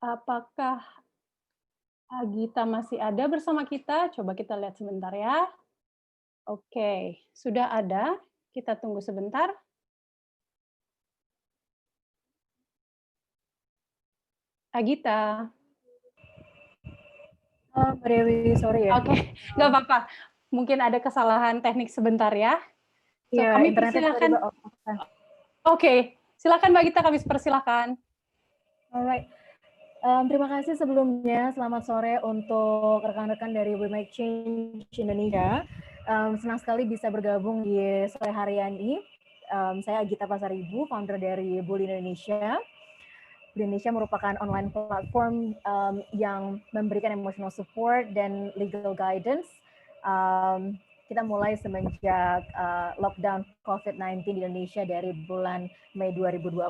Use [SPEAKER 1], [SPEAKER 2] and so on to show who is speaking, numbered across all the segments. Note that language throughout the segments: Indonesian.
[SPEAKER 1] Apakah Agita masih ada bersama kita? Coba kita lihat sebentar ya. Oke, sudah ada. Kita tunggu sebentar. Agita.
[SPEAKER 2] Mbak Dewi, sorry ya.
[SPEAKER 1] Oke, nggak apa-apa. Mungkin ada kesalahan teknik sebentar ya. So,
[SPEAKER 2] Iya,
[SPEAKER 1] kami
[SPEAKER 2] internetnya tiba-tiba
[SPEAKER 1] persilahkan.
[SPEAKER 2] off.
[SPEAKER 1] Oke, silakan Mbak Gita, kami persilahkan.
[SPEAKER 2] Alright. Terima kasih sebelumnya. Selamat sore untuk rekan-rekan dari We Make Change Indonesia. Senang sekali bisa bergabung di sore harian ini. Saya Agita Pasaribu, founder dari Bully Indonesia. Bully Indonesia merupakan online platform yang memberikan emotional support dan legal guidance. Kita mulai semenjak lockdown COVID-19 di Indonesia dari bulan Mei 2020.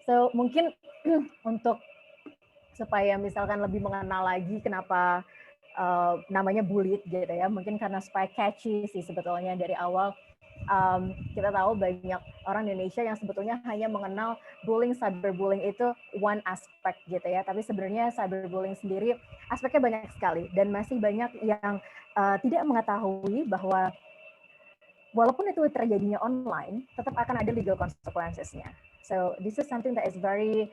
[SPEAKER 2] So mungkin untuk supaya misalkan lebih mengenal lagi kenapa namanya Bullied gitu ya, mungkin karena supaya catchy sih sebetulnya dari awal. Kita tahu banyak orang Indonesia yang sebetulnya hanya mengenal bullying, cyberbullying itu one aspek gitu ya, tapi sebenarnya cyberbullying sendiri aspeknya banyak sekali dan masih banyak yang tidak mengetahui bahwa walaupun itu terjadinya online, tetap akan ada legal consequences-nya. So this is something that is very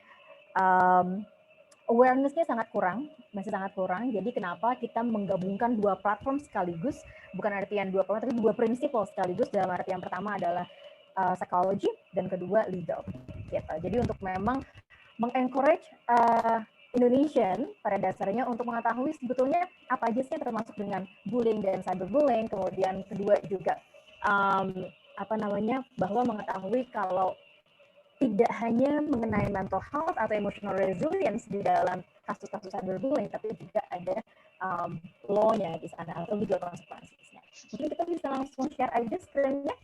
[SPEAKER 2] awareness-nya sangat kurang, masih sangat kurang. Jadi kenapa kita menggabungkan dua platform sekaligus, bukan artian dua platform, tapi dua prinsipal sekaligus. Dalam arti yang pertama adalah psychology dan kedua legal. Gitu. Jadi untuk memang mengencourage Indonesian pada dasarnya untuk mengetahui sebetulnya apa aja sih termasuk dengan bullying dan cyberbullying. Kemudian kedua juga bahwa mengetahui kalau tidak hanya mengenai mental health atau emotional resilience di dalam kasus-kasus cyberbullying, tapi juga ada law-nya di sana atau legal consequences-nya. Mungkin kita bisa langsung share aja screen-nya.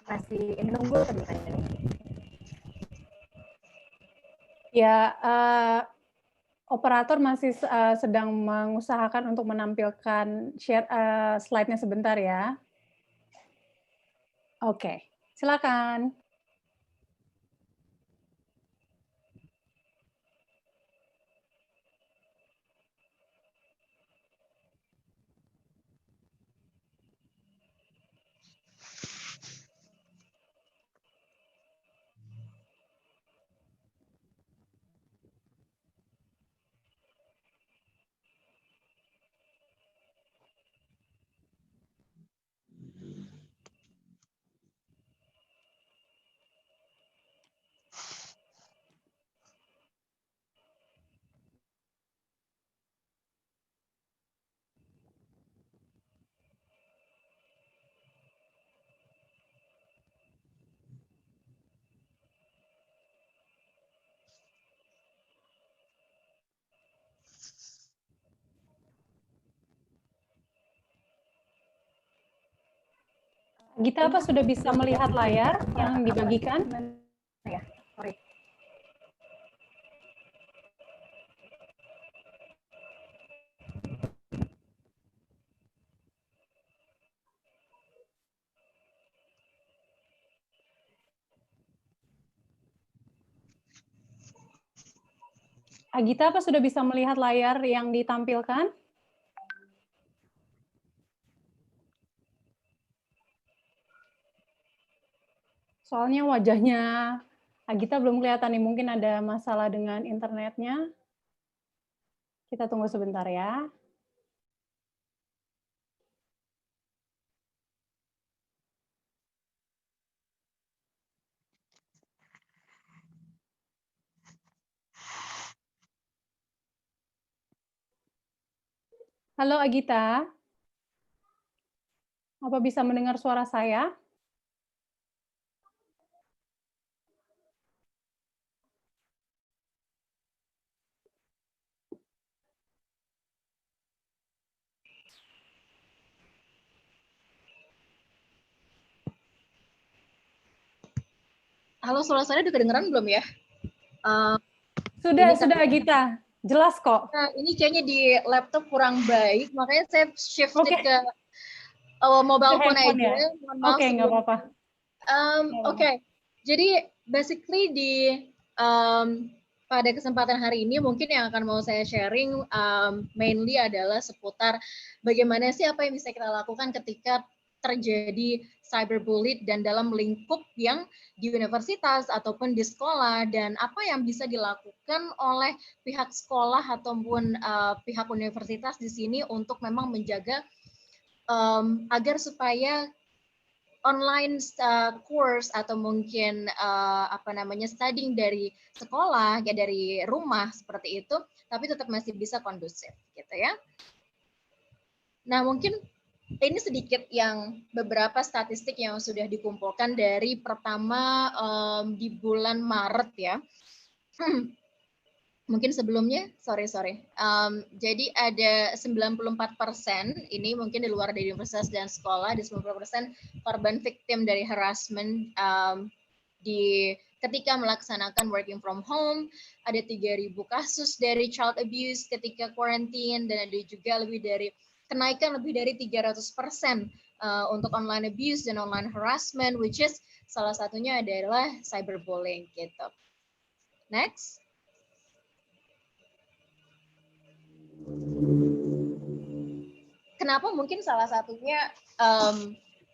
[SPEAKER 2] Masih menunggu ternyata.
[SPEAKER 1] Ya, operator masih sedang mengusahakan untuk menampilkan share slide-nya sebentar ya. Oke, silakan. Gita, apa sudah bisa melihat layar yang dibagikan?
[SPEAKER 2] Ya, sorry.
[SPEAKER 1] Agita, apa sudah bisa melihat layar yang ditampilkan? Soalnya wajahnya Agita belum kelihatan nih, mungkin ada masalah dengan internetnya. Kita tunggu sebentar ya. Halo Agita, apa bisa mendengar suara saya?
[SPEAKER 3] Halo, suara saya udah kedengeran belum ya?
[SPEAKER 1] Sudah Gita, jelas kok.
[SPEAKER 3] Nah, ini kayaknya di laptop kurang baik, makanya saya shifted ke mobile phone aja.
[SPEAKER 1] Ya? Oke, nggak apa-apa.
[SPEAKER 3] Oke, jadi basically pada kesempatan hari ini mungkin yang akan mau saya sharing mainly adalah seputar bagaimana sih apa yang bisa kita lakukan ketika terjadi cyberbullying dan dalam lingkup yang di universitas ataupun di sekolah, dan apa yang bisa dilakukan oleh pihak sekolah ataupun pihak universitas di sini untuk memang menjaga agar supaya online course atau mungkin studying dari sekolah ya, dari rumah seperti itu, tapi tetap masih bisa kondusif gitu ya. Nah, mungkin ini sedikit yang beberapa statistik yang sudah dikumpulkan dari pertama di bulan Maret ya. Mungkin sebelumnya, sorry. Jadi ada 94%, ini mungkin di luar dari universitas dan sekolah, ada 90% korban victim dari harassment ketika melaksanakan working from home, ada 3.000 kasus dari child abuse ketika quarantine, dan ada juga kenaikan lebih dari 300% untuk online abuse dan online harassment, which is salah satunya adalah cyberbullying gitu. Next. Kenapa mungkin salah satunya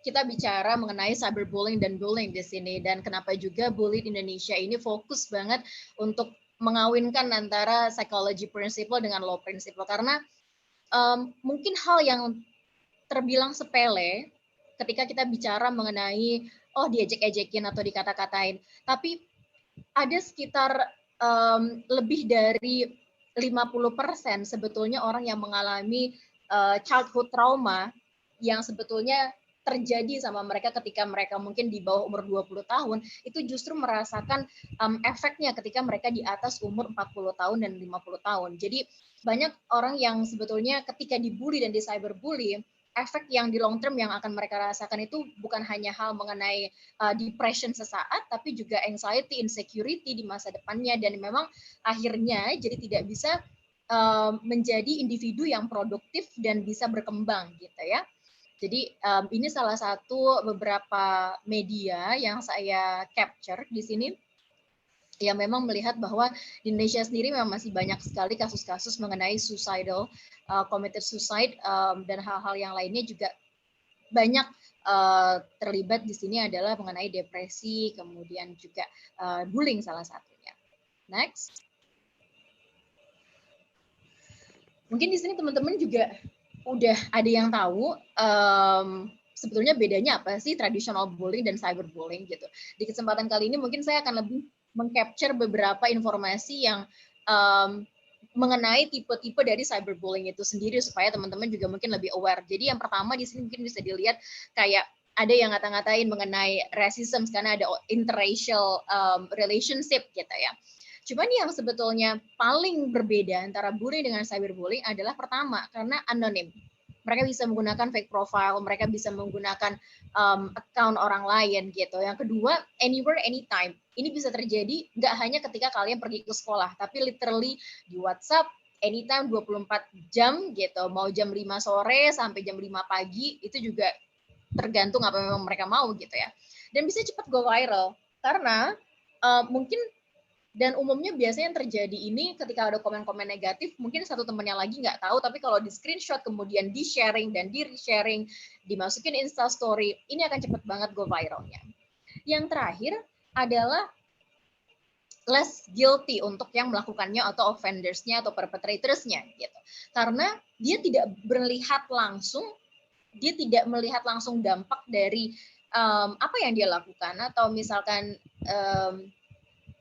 [SPEAKER 3] kita bicara mengenai cyberbullying dan bullying di sini, dan kenapa juga bully di Indonesia ini fokus banget untuk mengawinkan antara psychology principle dengan law principle, karena mungkin hal yang terbilang sepele ketika kita bicara mengenai diejek-ejekin atau dikata-katain, tapi ada sekitar lebih dari 50% sebetulnya orang yang mengalami childhood trauma yang sebetulnya terjadi sama mereka ketika mereka mungkin di bawah umur 20 tahun, itu justru merasakan efeknya ketika mereka di atas umur 40 tahun dan 50 tahun. Jadi banyak orang yang sebetulnya ketika dibully dan di cyberbully, efek yang di long term yang akan mereka rasakan itu bukan hanya hal mengenai depression sesaat, tapi juga anxiety, insecurity di masa depannya, dan memang akhirnya jadi tidak bisa menjadi individu yang produktif dan bisa berkembang gitu ya. Jadi ini salah satu beberapa media yang saya capture di sini, yang memang melihat bahwa di Indonesia sendiri memang masih banyak sekali kasus-kasus mengenai committed suicide, dan hal-hal yang lainnya juga banyak terlibat di sini adalah mengenai depresi, kemudian juga bullying salah satunya. Next. Mungkin di sini teman-teman juga udah ada yang tahu sebetulnya bedanya apa sih traditional bullying dan cyberbullying gitu. Di kesempatan kali ini mungkin saya akan lebih mengcapture beberapa informasi yang mengenai tipe-tipe dari cyberbullying itu sendiri supaya teman-teman juga mungkin lebih aware. Jadi yang pertama di sini mungkin bisa dilihat kayak ada yang ngata-ngatain mengenai racism karena ada interracial relationship gitu ya. Cuman yang sebetulnya paling berbeda antara bullying dengan cyberbullying adalah pertama, karena anonim. Mereka bisa menggunakan fake profile, mereka bisa menggunakan account orang lain gitu. Yang kedua, anywhere, anytime. Ini bisa terjadi nggak hanya ketika kalian pergi ke sekolah, tapi literally di WhatsApp, anytime 24 jam gitu. Mau jam 5 sore sampai jam 5 pagi, itu juga tergantung apa yang mereka mau gitu ya. Dan bisa cepat go viral, karena mungkin dan umumnya biasanya yang terjadi ini ketika ada komen-komen negatif, mungkin satu temennya lagi nggak tahu, tapi kalau di screenshot kemudian di sharing dan di resharing, dimasukin Insta Story, ini akan cepet banget go viralnya. Yang terakhir adalah less guilty untuk yang melakukannya atau offendersnya atau perpetratorsnya gitu. Karena dia tidak melihat langsung dampak dari apa yang dia lakukan, atau misalkan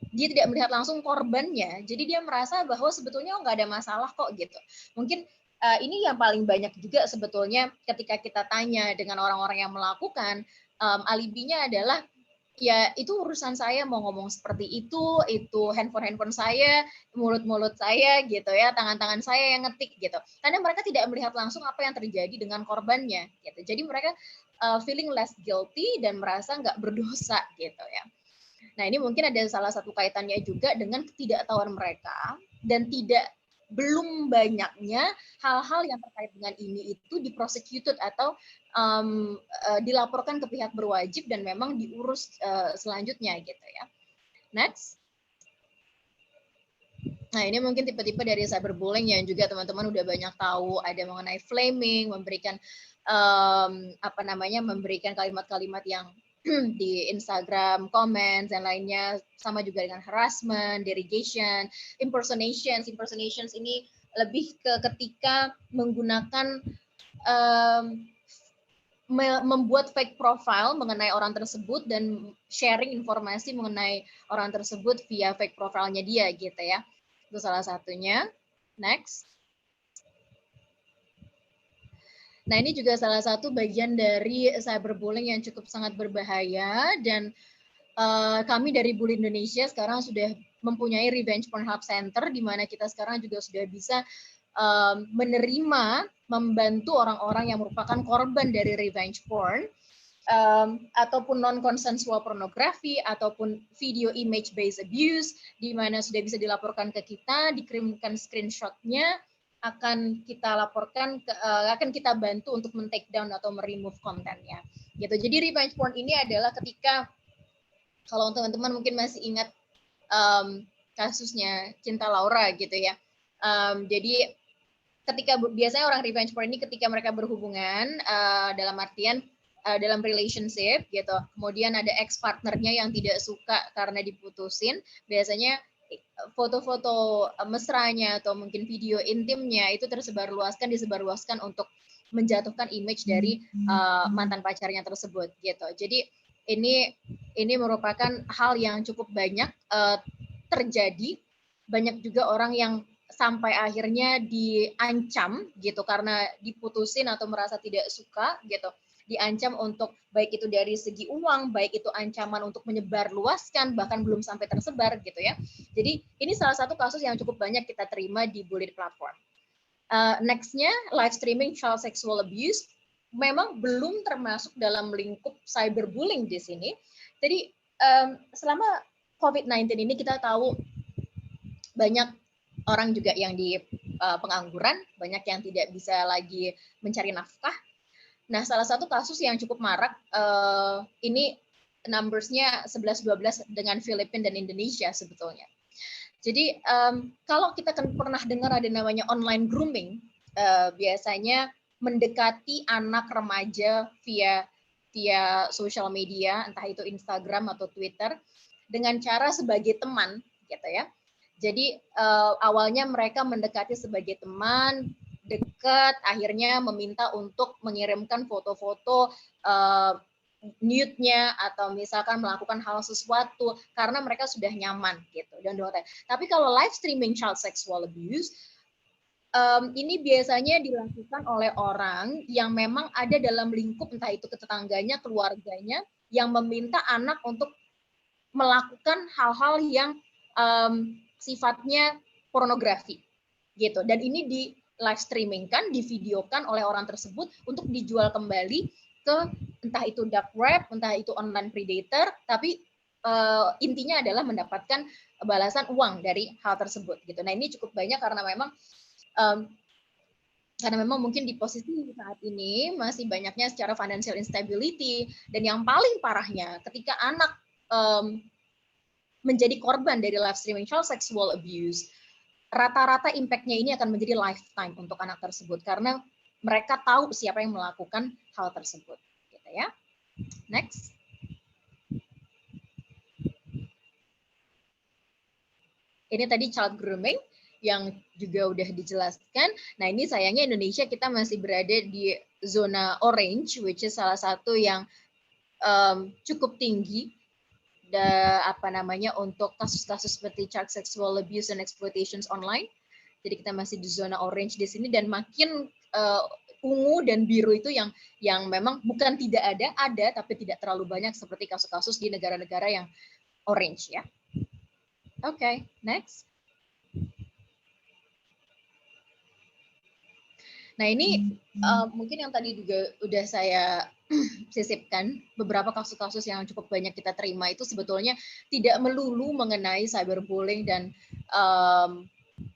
[SPEAKER 3] dia tidak melihat langsung korbannya, jadi dia merasa bahwa sebetulnya nggak ada masalah kok gitu. Mungkin ini yang paling banyak juga sebetulnya ketika kita tanya dengan orang-orang yang melakukan, alibinya adalah ya itu urusan saya, mau ngomong seperti itu handphone saya, mulut saya gitu ya, tangan saya yang ngetik gitu. Karena mereka tidak melihat langsung apa yang terjadi dengan korbannya gitu. Jadi mereka feeling less guilty dan merasa nggak berdosa gitu ya. Nah, ini mungkin ada salah satu kaitannya juga dengan ketidaktahuan mereka dan belum banyaknya hal-hal yang terkait dengan ini itu diprosecuted atau dilaporkan ke pihak berwajib dan memang diurus selanjutnya gitu ya. Next. Nah, ini mungkin tipe-tipe dari cyberbullying yang juga teman-teman udah banyak tahu, ada mengenai flaming, memberikan memberikan kalimat-kalimat yang di Instagram, comments, dan lainnya, sama juga dengan harassment, derogation, impersonations. Impersonations ini lebih ke ketika menggunakan membuat fake profile mengenai orang tersebut dan sharing informasi mengenai orang tersebut via fake profile-nya dia gitu ya. Itu salah satunya. Next. Nah, ini juga salah satu bagian dari cyberbullying yang cukup sangat berbahaya dan kami dari Bully Indonesia sekarang sudah mempunyai Revenge Porn Help Center di mana kita sekarang juga sudah bisa menerima, membantu orang-orang yang merupakan korban dari revenge porn ataupun non-consensual pornografi ataupun video image based abuse di mana sudah bisa dilaporkan ke kita, dikirimkan screenshot-nya, akan kita laporkan akan kita bantu untuk men-take down atau meremove kontennya. Gitu. Jadi revenge porn ini adalah ketika kalau teman-teman mungkin masih ingat kasusnya Cinta Laura gitu ya. Jadi ketika biasanya orang revenge porn ini ketika mereka berhubungan dalam artian dalam relationship gitu, kemudian ada ex partnernya yang tidak suka karena diputusin, biasanya foto-foto mesranya atau mungkin video intimnya itu disebarluaskan untuk menjatuhkan image dari mantan pacarnya tersebut gitu. Jadi ini merupakan hal yang cukup banyak terjadi. Banyak juga orang yang sampai akhirnya diancam gitu karena diputusin atau merasa tidak suka gitu, diancam untuk baik itu dari segi uang, baik itu ancaman untuk menyebarluaskan, bahkan belum sampai tersebar gitu ya. Jadi ini salah satu kasus yang cukup banyak kita terima di Bullied platform. Next-nya live streaming child sexual abuse memang belum termasuk dalam lingkup cyberbullying di sini. Jadi selama COVID-19 ini kita tahu banyak orang juga yang di pengangguran, banyak yang tidak bisa lagi mencari nafkah. Nah, salah satu kasus yang cukup marak, ini numbers-nya 11-12 dengan Filipina dan Indonesia sebetulnya. Jadi, kalau kita kan pernah dengar ada namanya online grooming, biasanya mendekati anak remaja via social media, entah itu Instagram atau Twitter, dengan cara sebagai teman, gitu ya. Jadi awalnya mereka mendekati sebagai teman, dekat, akhirnya meminta untuk mengirimkan foto-foto nude-nya atau misalkan melakukan hal sesuatu karena mereka sudah nyaman gitu. Tapi kalau live streaming child sexual abuse ini biasanya dilakukan oleh orang yang memang ada dalam lingkup entah itu tetangganya, keluarganya yang meminta anak untuk melakukan hal-hal yang sifatnya pornografi gitu, dan ini di live streaming kan, divideokan oleh orang tersebut untuk dijual kembali ke entah itu dark web, entah itu online predator, tapi intinya adalah mendapatkan balasan uang dari hal tersebut gitu. Nah, ini cukup banyak karena memang mungkin di posisi saat ini masih banyaknya secara financial instability, dan yang paling parahnya ketika anak menjadi korban dari live streaming child sexual abuse, rata-rata impact-nya ini akan menjadi lifetime untuk anak tersebut karena mereka tahu siapa yang melakukan hal tersebut, gitu ya. Next. Ini tadi child grooming yang juga udah dijelaskan. Nah, ini sayangnya Indonesia kita masih berada di zona orange, which is salah satu yang cukup tinggi untuk kasus-kasus seperti child sexual abuse and exploitations online. Jadi kita masih di zona orange di sini, dan makin ungu dan biru itu yang memang bukan tidak ada tapi tidak terlalu banyak seperti kasus-kasus di negara-negara yang orange ya. Oke, next. Nah ini mungkin yang tadi juga udah saya sisipkan, beberapa kasus-kasus yang cukup banyak kita terima itu sebetulnya tidak melulu mengenai cyberbullying dan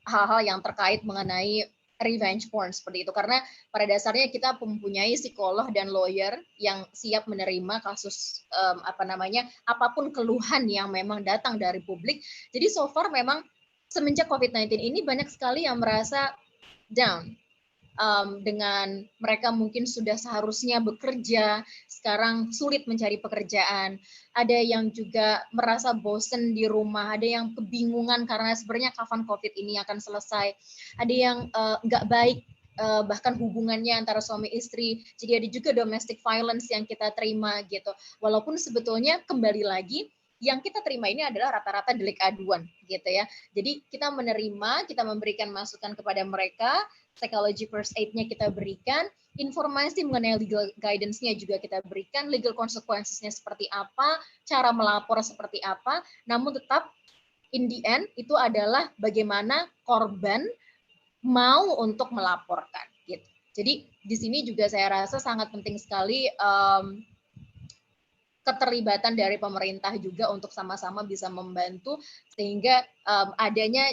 [SPEAKER 3] hal-hal yang terkait mengenai revenge porn seperti itu, karena pada dasarnya kita mempunyai psikolog dan lawyer yang siap menerima kasus apapun keluhan yang memang datang dari publik. Jadi so far memang semenjak COVID-19 ini banyak sekali yang merasa down. Dengan mereka mungkin sudah seharusnya bekerja, sekarang sulit mencari pekerjaan. Ada yang juga merasa bosen di rumah, ada yang kebingungan karena sebenarnya kapan COVID ini akan selesai. Ada yang nggak baik, bahkan hubungannya antara suami istri. Jadi ada juga domestic violence yang kita terima gitu. Walaupun sebetulnya kembali lagi, yang kita terima ini adalah rata-rata delik aduan gitu ya. Jadi kita menerima, kita memberikan masukan kepada mereka, psychology first aid-nya kita berikan, informasi mengenai legal guidance-nya juga kita berikan, legal consequences-nya seperti apa, cara melapor seperti apa, namun tetap in the end itu adalah bagaimana korban mau untuk melaporkan gitu. Jadi di sini juga saya rasa sangat penting sekali keterlibatan dari pemerintah juga untuk sama-sama bisa membantu sehingga adanya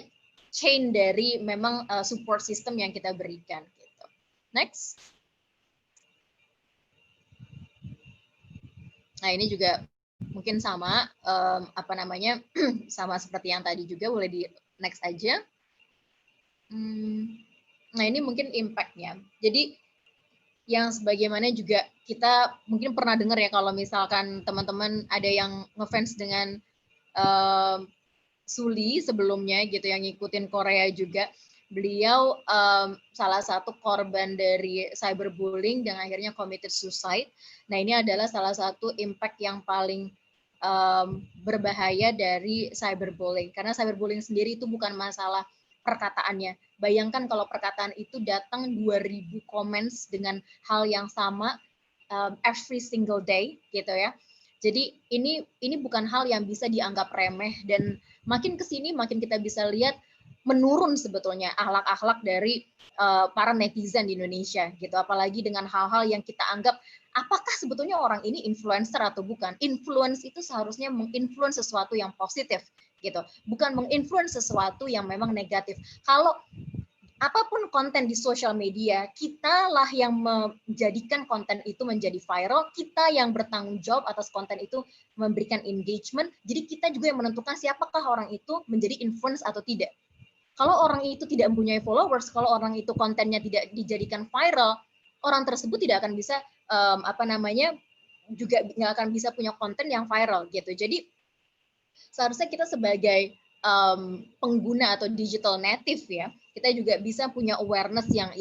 [SPEAKER 3] chain dari memang support system yang kita berikan gitu. Next. Nah, ini juga mungkin sama sama seperti yang tadi juga, boleh di next aja. Nah, ini mungkin impact-nya. Jadi yang sebagaimana juga kita mungkin pernah dengar ya, kalau misalkan teman-teman ada yang ngefans dengan Suli sebelumnya gitu, yang ngikutin Korea juga, beliau salah satu korban dari cyberbullying dan akhirnya committed suicide. Nah ini adalah salah satu impact yang paling berbahaya dari cyberbullying, karena cyberbullying sendiri itu bukan masalah perkataannya. Bayangkan kalau perkataan itu datang 2000 comments dengan hal yang sama every single day gitu ya. Jadi ini bukan hal yang bisa dianggap remeh, dan makin kesini makin kita bisa lihat menurun sebetulnya akhlak-akhlak dari para netizen di Indonesia gitu. Apalagi dengan hal-hal yang kita anggap apakah sebetulnya orang ini influencer atau bukan. Influence itu seharusnya menginfluence sesuatu yang positif gitu, bukan menginfluence sesuatu yang memang negatif. Kalau apapun konten di sosial media, kitalah yang menjadikan konten itu menjadi viral, kita yang bertanggung jawab atas konten itu memberikan engagement, jadi kita juga yang menentukan siapakah orang itu menjadi influence atau tidak. Kalau orang itu tidak mempunyai followers, kalau orang itu kontennya tidak dijadikan viral, orang tersebut tidak akan bisa juga nggak akan bisa punya konten yang viral gitu. Jadi seharusnya kita sebagai pengguna atau digital native ya, kita juga bisa punya awareness yang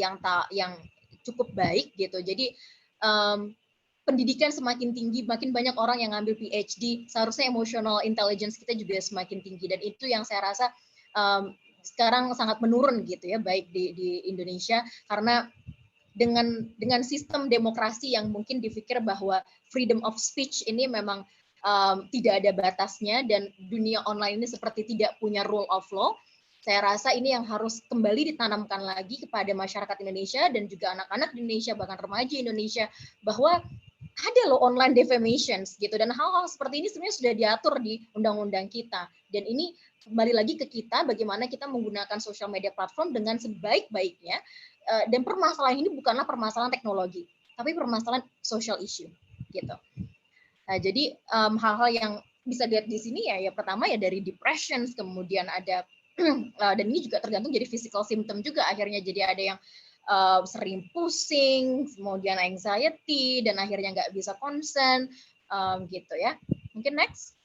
[SPEAKER 3] cukup baik gitu. Jadi pendidikan semakin tinggi, makin banyak orang yang ngambil PhD, seharusnya emotional intelligence kita juga semakin tinggi, dan itu yang saya rasa sekarang sangat menurun gitu ya, baik di Indonesia, karena dengan sistem demokrasi yang mungkin dipikir bahwa freedom of speech ini memang tidak ada batasnya, dan dunia online ini seperti tidak punya rule of law. Saya rasa ini yang harus kembali ditanamkan lagi kepada masyarakat Indonesia dan juga anak-anak Indonesia, bahkan remaja Indonesia, bahwa ada loh online defamations gitu, dan hal-hal seperti ini sebenarnya sudah diatur di undang-undang kita. Dan ini kembali lagi ke kita, bagaimana kita menggunakan social media platform dengan sebaik-baiknya. Dan permasalahan ini bukanlah permasalahan teknologi, tapi permasalahan social issue gitu. Nah, jadi hal-hal yang bisa dilihat di sini ya pertama ya dari depression, kemudian ada dan ini juga tergantung jadi physical symptom juga, akhirnya jadi ada yang sering pusing, kemudian anxiety, dan akhirnya nggak bisa concern gitu ya. Mungkin next.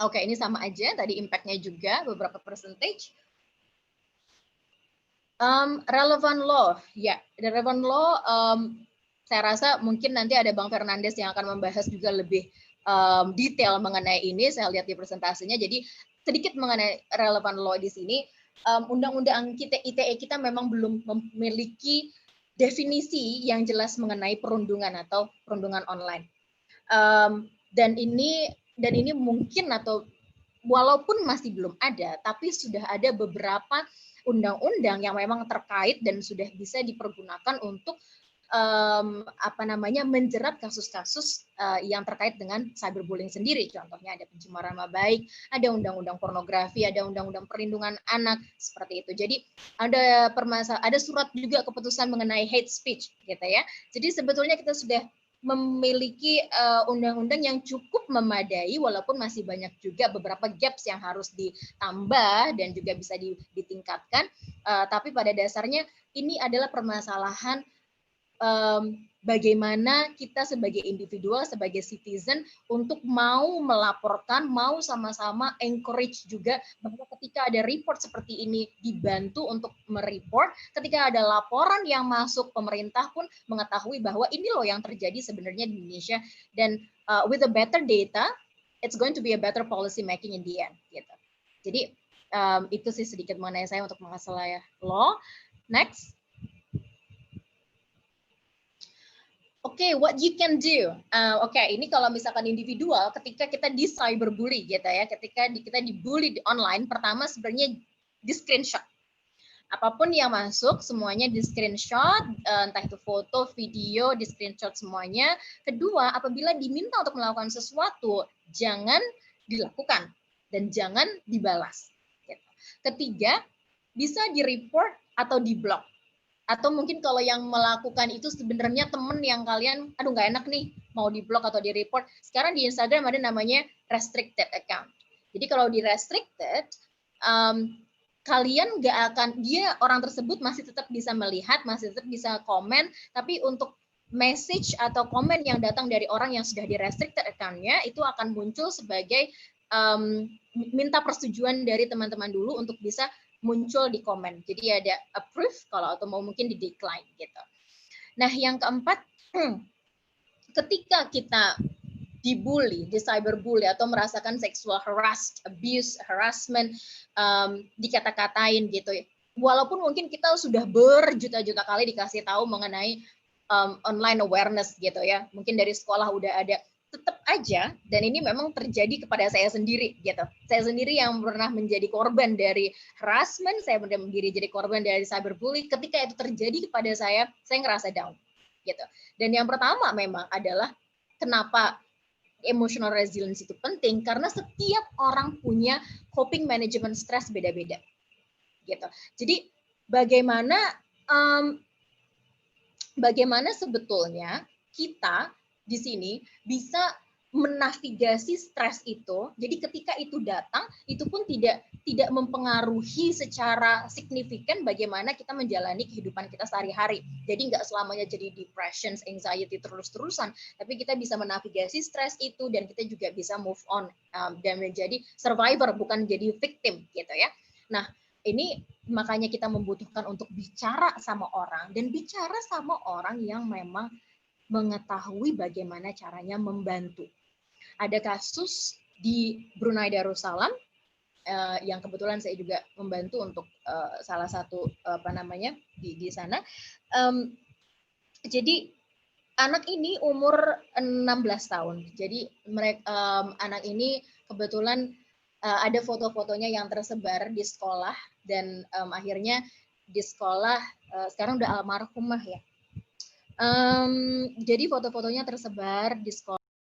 [SPEAKER 3] Oke, ini sama aja tadi impact-nya juga beberapa percentage. Relevant law, ya, relevant law. Saya rasa mungkin nanti ada Bang Fernandes yang akan membahas juga lebih detail mengenai ini. Saya lihat di presentasinya. Jadi sedikit mengenai relevant law di sini. Undang-undang ITE kita memang belum memiliki definisi yang jelas mengenai perundungan atau perundungan online. Dan ini mungkin, atau walaupun masih belum ada, tapi sudah ada beberapa undang-undang yang memang terkait dan sudah bisa dipergunakan untuk menjerat kasus-kasus yang terkait dengan cyberbullying sendiri. Contohnya ada pencemaran nama baik, ada undang-undang pornografi, ada undang-undang perlindungan anak seperti itu. Jadi ada surat juga keputusan mengenai hate speech, gitu ya. Jadi sebetulnya kita sudah memiliki undang-undang yang cukup memadai, walaupun masih banyak juga beberapa gaps yang harus ditambah dan juga bisa ditingkatkan. Tapi pada dasarnya ini adalah permasalahan bagaimana kita sebagai individual, sebagai citizen untuk mau melaporkan, mau sama-sama encourage juga bahwa ketika ada report seperti ini dibantu untuk mereport, ketika ada laporan yang masuk, pemerintah pun mengetahui bahwa ini loh yang terjadi sebenarnya di Indonesia, dan with a better data, it's going to be a better policy making in the end. Gitu. Jadi itu sih sedikit mengenai saya untuk masalah law. Next. Oke, what you can do. Oke, ini kalau misalkan individual, ketika kita di cyberbully gitu ya, ketika kita dibully di online, pertama sebenarnya di screenshot. Apapun yang masuk, semuanya di screenshot, entah itu foto, video, di screenshot semuanya. Kedua, apabila diminta untuk melakukan sesuatu, jangan dilakukan dan jangan dibalas. Gitu. Ketiga, bisa di-report atau di-block. Atau mungkin kalau yang melakukan itu sebenarnya temen yang kalian, aduh nggak enak nih, mau di-block atau di-report. Sekarang di Instagram ada namanya restricted account. Jadi kalau di restricted, kalian nggak akan, orang tersebut masih tetap bisa melihat, masih tetap bisa komen, tapi untuk message atau komen yang datang dari orang yang sudah di restricted account-nya, itu akan muncul sebagai minta persetujuan dari teman-teman dulu untuk bisa muncul di komen. Jadi ada approve kalau atau mau mungkin di decline gitu. Nah, yang keempat, ketika kita dibully, di cyberbully atau merasakan sexual abuse, harassment, dikata-katain gitu. Walaupun mungkin kita sudah berjuta-juta kali dikasih tahu mengenai online awareness gitu ya. Mungkin dari sekolah udah ada, tetap aja, dan ini memang terjadi kepada saya sendiri gitu. Saya sendiri yang pernah menjadi korban dari harassment, saya pernah menjadi korban dari cyberbully. Ketika itu terjadi kepada saya ngerasa down gitu. Dan yang pertama memang adalah kenapa emotional resilience itu penting, karena setiap orang punya coping management stress beda-beda gitu. Jadi bagaimana sebetulnya kita di sini bisa menavigasi stres itu. Jadi ketika itu datang, itu pun tidak mempengaruhi secara signifikan bagaimana kita menjalani kehidupan kita sehari-hari. Jadi nggak selamanya jadi depression, anxiety terus-terusan, tapi kita bisa menavigasi stres itu dan kita juga bisa move on dan menjadi survivor, bukan jadi victim gitu ya. Nah, ini makanya kita membutuhkan untuk bicara sama orang, dan bicara sama orang yang memang mengetahui bagaimana caranya membantu. Ada kasus di Brunei Darussalam yang kebetulan saya juga membantu untuk salah satu di sana. Jadi anak ini umur 16 tahun. Jadi anak ini kebetulan ada foto-fotonya yang tersebar di sekolah, dan akhirnya di sekolah sekarang udah almarhumah ya. Jadi foto-fotonya tersebar di sekolah.